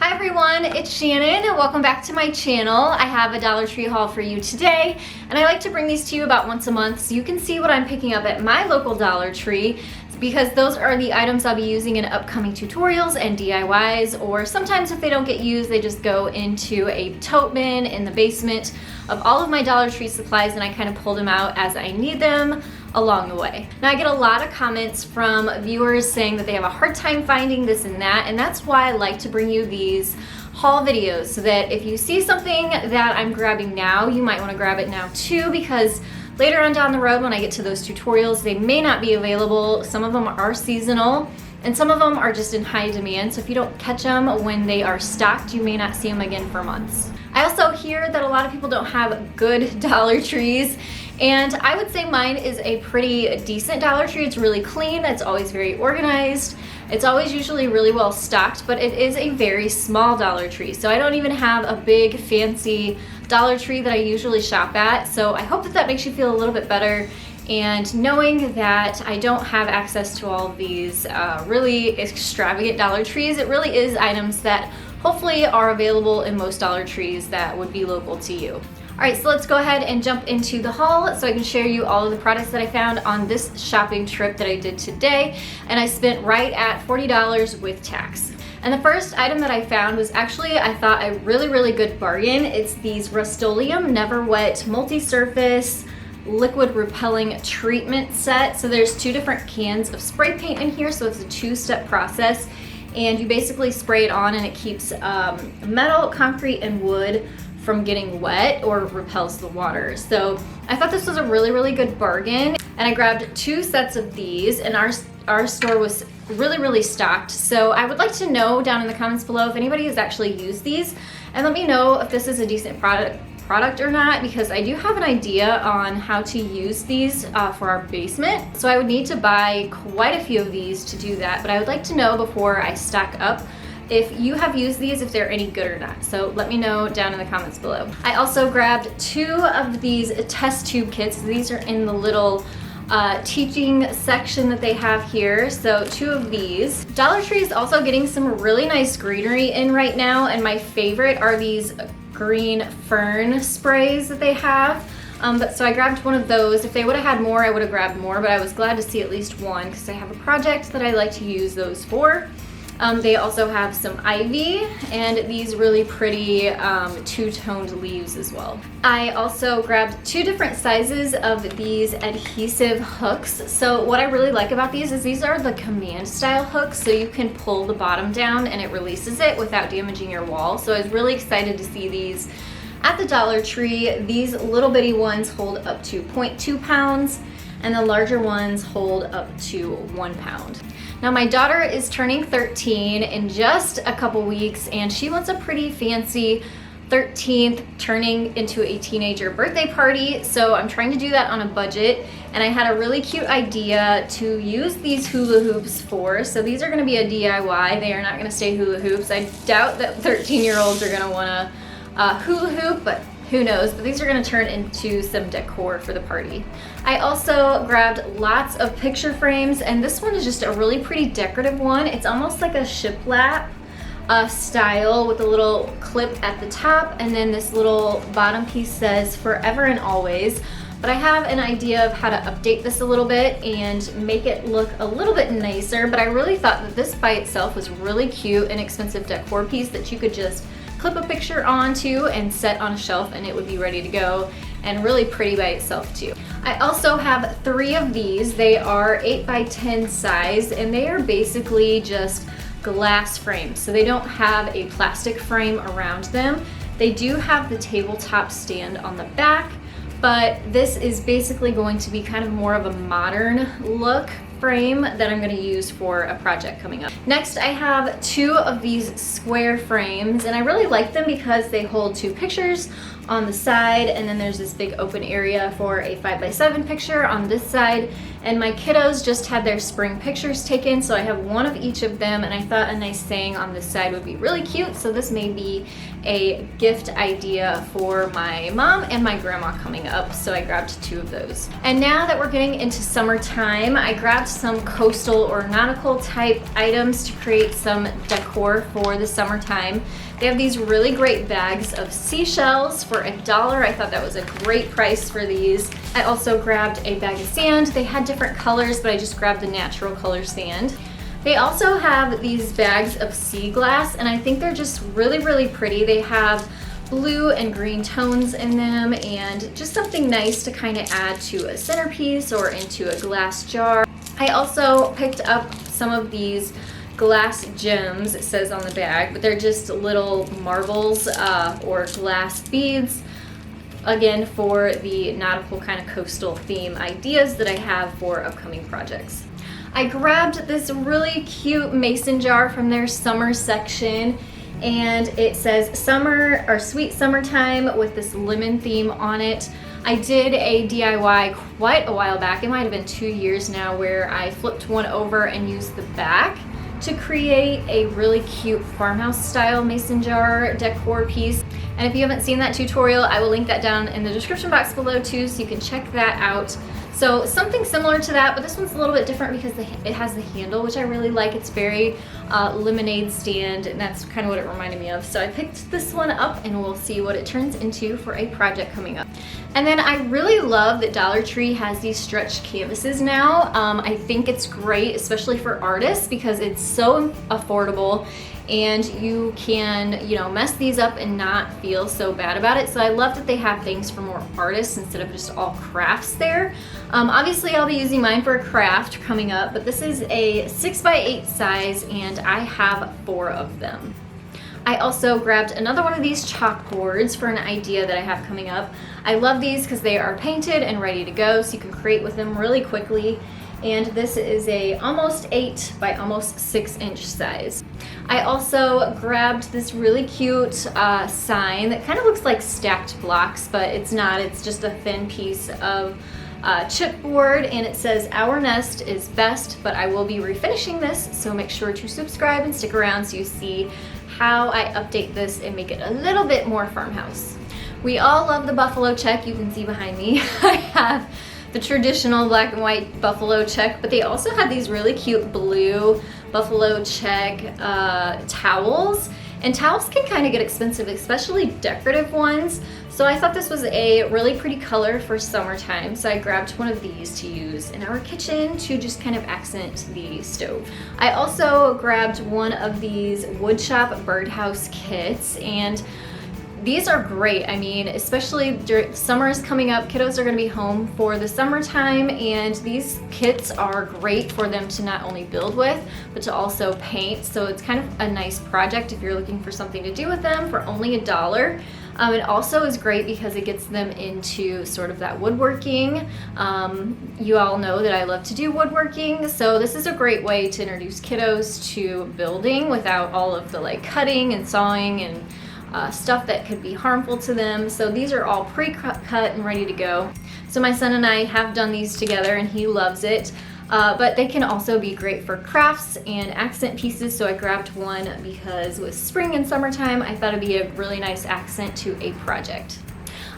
Hi everyone, it's Shannon and welcome back to my channel. I have a Dollar Tree haul for you today, and I like to bring these to you about once a month so you can see what I'm picking up at my local Dollar Tree, because those are the items I'll be using in upcoming tutorials and DIYs, or sometimes if they don't get used, they just go into a tote bin in the basement of all of my Dollar Tree supplies, and I kind of pull them out as I need them along the way. Now I get a lot of comments from viewers saying that they have a hard time finding this and that, and that's why I like to bring you these haul videos, so that if you see something that I'm grabbing now, you might want to grab it now too, because later on down the road when I get to those tutorials, they may not be available. Some of them are seasonal and some of them are just in high demand, so if you don't catch them when they are stocked, you may not see them again for months. I also hear that a lot of people don't have good Dollar Trees, and I would say mine is a pretty decent Dollar Tree. It's really clean, it's always very organized, it's always usually really well stocked, but it is a very small Dollar Tree. So I don't even have a big fancy Dollar Tree that I usually shop at. So I hope that that makes you feel a little bit better. And knowing that I don't have access to all of these really extravagant Dollar Trees, it really is items that hopefully are available in most Dollar Trees that would be local to you. Alright, so let's go ahead and jump into the haul so I can share you all of the products that I found on this shopping trip that I did today, and I spent right at $40 with tax. And the first item that I found was actually, I thought, a really good bargain. It's these Rust-Oleum Neverwet multi-surface liquid repelling treatment set. So there's two different cans of spray paint in here, so it's a two-step process, and you basically spray it on and it keeps metal, concrete, and wood from getting wet or repels the water. So I thought this was a really good bargain, and I grabbed two sets of these, and our store was really stocked. So I would like to know down in the comments below if anybody has actually used these, and let me know if this is a decent product or not, because I do have an idea on how to use these for our basement. So I would need to buy quite a few of these to do that, but I would like to know before I stock up if you have used these, if they're any good or not. So let me know down in the comments below. I also grabbed two of these test tube kits. These are in the little teaching section that they have here. So two of these. Dollar Tree is also getting some really nice greenery in right now, and my favorite are these green fern sprays that they have. So I grabbed one of those. If they would have had more, I would have grabbed more, but I was glad to see at least one because I have a project that I like to use those for. They also have some ivy and these really pretty two-toned leaves as well. I also grabbed two different sizes of these adhesive hooks. So what I really like about these is these are the command style hooks, so you can pull the bottom down and it releases it without damaging your wall. So I was really excited to see these at the Dollar Tree. These little bitty ones hold up to 0.2 pounds and the larger ones hold up to 1 pound. Now my daughter is turning 13 in just a couple weeks, and she wants a pretty fancy 13th turning into a teenager birthday party, so I'm trying to do that on a budget, and I had a really cute idea to use these hula hoops for. So these are going to be a DIY. They are not going to stay hula hoops. I doubt that 13-year-olds are going to want to hula hoop, but who knows, but these are going to turn into some decor for the party. I also grabbed lots of picture frames, and this one is just a really pretty decorative one. It's almost like a shiplap style with a little clip at the top, and then this little bottom piece says forever and always. But I have an idea of how to update this a little bit and make it look a little bit nicer, but I really thought that this by itself was really cute, inexpensive decor piece that you could just clip a picture onto and set on a shelf and it would be ready to go, and really pretty by itself too. I also have three of these. They are 8 by 10 size, and they are basically just glass frames. So they don't have a plastic frame around them. They do have the tabletop stand on the back, but this is basically going to be kind of more of a modern look frame that I'm going to use for a project coming up. Next, I have two of these square frames, and I really like them because they hold two pictures on the side, and then there's this big open area for a 5x7 picture on this side. And my kiddos just had their spring pictures taken, so I have one of each of them, and I thought a nice saying on this side would be really cute, so this may be a gift idea for my mom and my grandma coming up, so I grabbed 2 of those. And now that we're getting into summertime, I grabbed some coastal or nautical type items to create some decor for the summertime. They have these really great bags of seashells for $1. I thought that was a great price for these. I also grabbed a bag of sand. They had different colors, but I just grabbed the natural color sand. They also have these bags of sea glass, and I think they're just really, really pretty. They have blue and green tones in them, and just something nice to kind of add to a centerpiece or into a glass jar. I also picked up some of these glass gems, it says on the bag, but they're just little marbles or glass beads, again for the nautical kind of coastal theme ideas that I have for upcoming projects. I grabbed this really cute mason jar from their summer section, and it says summer or sweet summertime with this lemon theme on it. I did a DIY quite a while back, it might have been 2 years now, where I flipped one over and used the back to create a really cute farmhouse style mason jar decor piece. And if you haven't seen that tutorial, I will link that down in the description box below too, so you can check that out. So something similar to that, but this one's a little bit different because it has the handle, which I really like. It's very lemonade stand, and that's kind of what it reminded me of. So I picked this one up, and we'll see what it turns into for a project coming up. And then I really love that Dollar Tree has these stretch canvases now. I think it's great, especially for artists, because it's so affordable, and you can, you know, mess these up and not feel so bad about it. So I love that they have things for more artists instead of just all crafts there. Obviously I'll be using mine for a craft coming up, but this is a 6x8 size, and I have 4 of them. I also grabbed another one of these chalkboards for an idea that I have coming up. I love these because they are painted and ready to go, so you can create with them really quickly. And this is a almost 8 by almost 6-inch size. I also grabbed this really cute sign that kind of looks like stacked blocks, but it's not. It's just a thin piece of chipboard, and it says, "Our nest is best, but I will be refinishing this, so make sure to subscribe and stick around so you see how I update this and make it a little bit more farmhouse." We all love the buffalo check. You can see behind me I have the traditional black and white buffalo check, but they also have these really cute blue buffalo check towels. And towels can kind of get expensive, especially decorative ones. So I thought this was a really pretty color for summertime. So I grabbed one of these to use in our kitchen to just kind of accent the stove. I also grabbed one of these Woodshop Birdhouse kits, and these are great. I mean, especially during summer is coming up, kiddos are gonna be home for the summertime, and these kits are great for them to not only build with, but to also paint. So it's kind of a nice project if you're looking for something to do with them for only $1. It also is great because it gets them into sort of that woodworking. You all know that I love to do woodworking, so this is a great way to introduce kiddos to building without all of the like cutting and sawing and stuff that could be harmful to them. So these are all pre-cut and ready to go. So my son and I have done these together, and he loves it. But they can also be great for crafts and accent pieces, so I grabbed one because with spring and summertime, I thought it'd be a really nice accent to a project.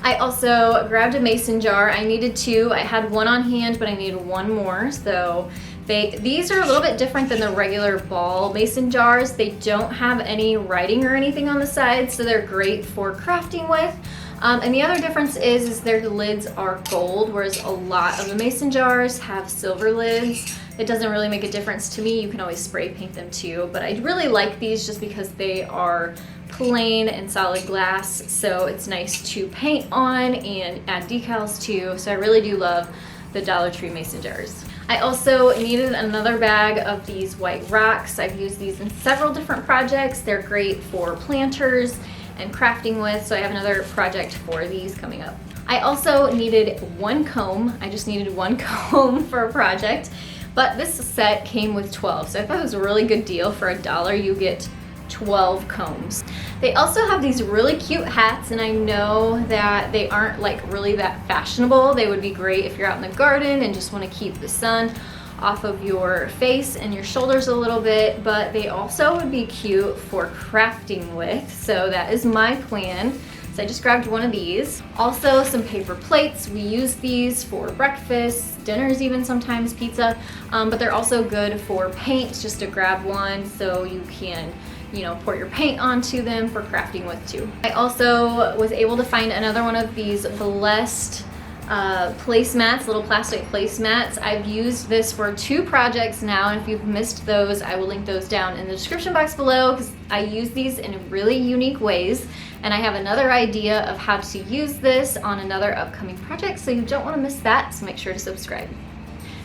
I also grabbed a mason jar. I needed 2. I had one on hand, but I needed one more. So these are a little bit different than the regular ball mason jars. They don't have any writing or anything on the sides, so they're great for crafting with. And the other difference is their lids are gold, whereas a lot of the mason jars have silver lids. It doesn't really make a difference to me. You can always spray paint them too, but I really like these just because they are plain and solid glass, so it's nice to paint on and add decals to. So I really do love the Dollar Tree mason jars. I also needed another bag of these white rocks. I've used these in several different projects. They're great for planters and crafting with, so I have another project for these coming up. I also needed one comb. I just needed one comb for a project, but this set came with 12, so I thought it was a really good deal. For $1, you get 12 combs. They also have these really cute hats, and I know that they aren't like really that fashionable. They would be great if you're out in the garden and just want to keep the sun off of your face and your shoulders a little bit, but they also would be cute for crafting with, so that is my plan. So I just grabbed one of these. Also some paper plates. We use these for breakfast, dinners even sometimes, pizza, but they're also good for paint, just to grab one so you can, you know, pour your paint onto them for crafting with too. I also was able to find another one of these Blessed placemats, little plastic placemats. I've used this for 2 projects now, and if you've missed those, I will link those down in the description box below, because I use these in really unique ways, and I have another idea of how to use this on another upcoming project, so you don't want to miss that, so make sure to subscribe.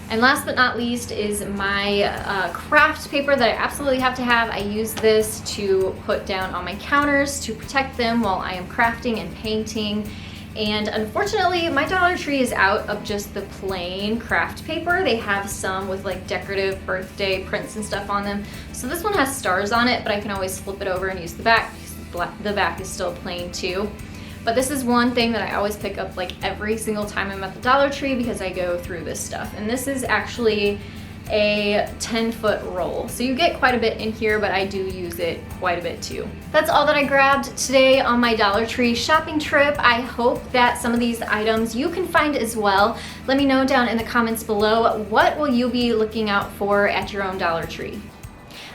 And last but not least is my craft paper that I absolutely have to have. I use this to put down on my counters to protect them while I am crafting and painting. And unfortunately, my Dollar Tree is out of just the plain craft paper. They have some with like decorative birthday prints and stuff on them. So this one has stars on it, but I can always flip it over and use the back, because the back is still plain too. But this is one thing that I always pick up like every single time I'm at the Dollar Tree, because I go through this stuff. And this is actually a 10-foot roll. So you get quite a bit in here, but I do use it quite a bit too. That's all that I grabbed today on my Dollar Tree shopping trip. I hope that some of these items you can find as well. Let me know down in the comments below, what will you be looking out for at your own Dollar Tree?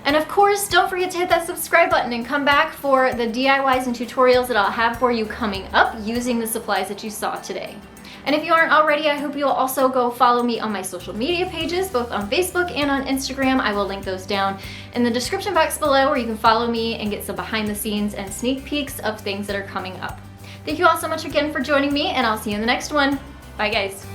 And of course, don't forget to hit that subscribe button and come back for the DIYs and tutorials that I'll have for you coming up using the supplies that you saw today. And if you aren't already, I hope you'll also go follow me on my social media pages, both on Facebook and on Instagram. I will link those down in the description box below, where you can follow me and get some behind the scenes and sneak peeks of things that are coming up. Thank you all so much again for joining me, and I'll see you in the next one. Bye guys.